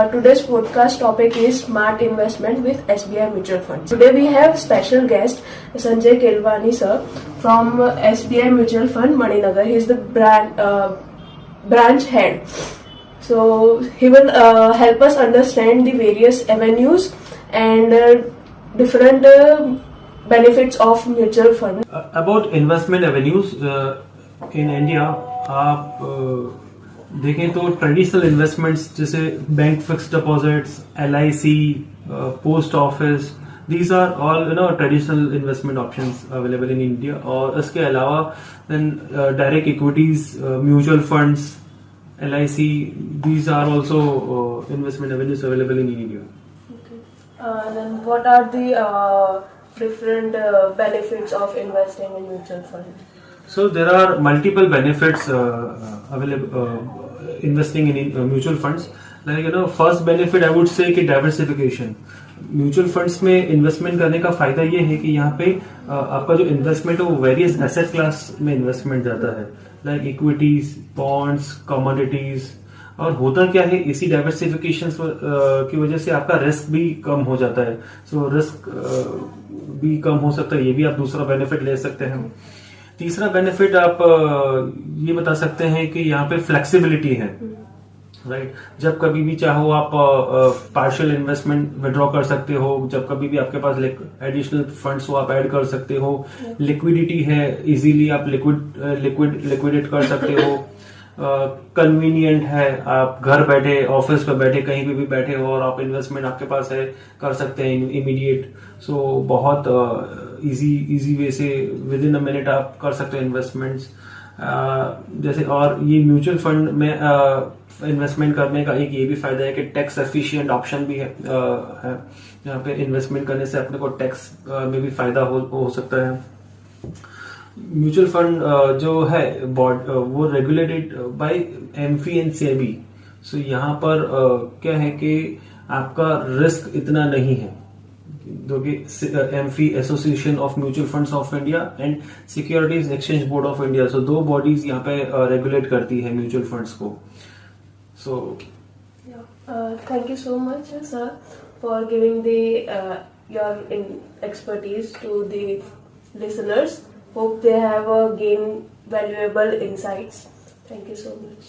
Today's podcast topic is smart investment with SBI Mutual Fund. Today we have special guest Sanjay Kelwani sir from SBI Mutual Fund, Maninagar. He is the branch head. So he will help us understand the various avenues and different benefits of mutual fund. About investment avenues in India, आप देखें तो traditional investments जैसे bank fixed deposits, LIC, post office, these are all traditional investment options available in India. और इसके अलावा then direct equities, mutual funds, LIC, these are also investment avenues available in India. Okay. Then what are the different benefits of investing in mutual fund? So there are multiple benefits available investing in mutual funds. Like first benefit I would say कि diversification. Mutual funds में investment करने का फायदा ये है कि यहाँ पे आपका जो इन्वेस्टमेंट है वो वेरियस एसेट क्लास में इन्वेस्टमेंट जाता है, लाइक इक्विटीज, बॉन्ड्स, कमोडिटीज. और होता क्या है, इसी डाइवर्सिफिकेशन की वजह से आपका रिस्क भी कम हो जाता है. सो रिस्क भी कम हो सकता है, ये भी आप दूसरा बेनिफिट ले सकते हैं. तीसरा बेनिफिट आप ये बता सकते हैं कि यहाँ पे फ्लेक्सिबिलिटी है, राइट. जब कभी भी चाहो आप पार्शियल इन्वेस्टमेंट विड्रॉ कर सकते हो, जब कभी भी आपके पास एडिशनल फंड्स हो आप ऐड कर सकते हो. लिक्विडिटी है, इजीली आप लिक्विडेट कर सकते हो. कन्वीनियंट है, आप घर बैठे, ऑफिस पे बैठे, कहीं पे भी बैठे हो और आप इन्वेस्टमेंट आपके पास है, कर सकते हैं इमीडिएट. सो बहुत इजी वे से विद इन अ मिनट आप कर सकते हो इन्वेस्टमेंट्स. जैसे और ये म्यूचुअल फंड में इन्वेस्टमेंट करने का एक ये भी फायदा है कि टैक्स एफिशिएंट ऑप्शन भी है. यहाँ पे इन्वेस्टमेंट करने से अपने को टैक्स में भी फायदा हो सकता है. म्यूचुअल फंड जो है वो regulated by AMFI and SEBI. सो यहाँ पर क्या है कि आपका रिस्क इतना नहीं है, क्योंकि AMFI association of mutual funds of India and securities exchange board of India, so दो बॉडीज यहाँ पे रेगुलेट करती है म्यूचुअल फंड्स को. So thank you so much sir for giving the your expertise to the listeners. Hope they have gained valuable insights. Thank you so much.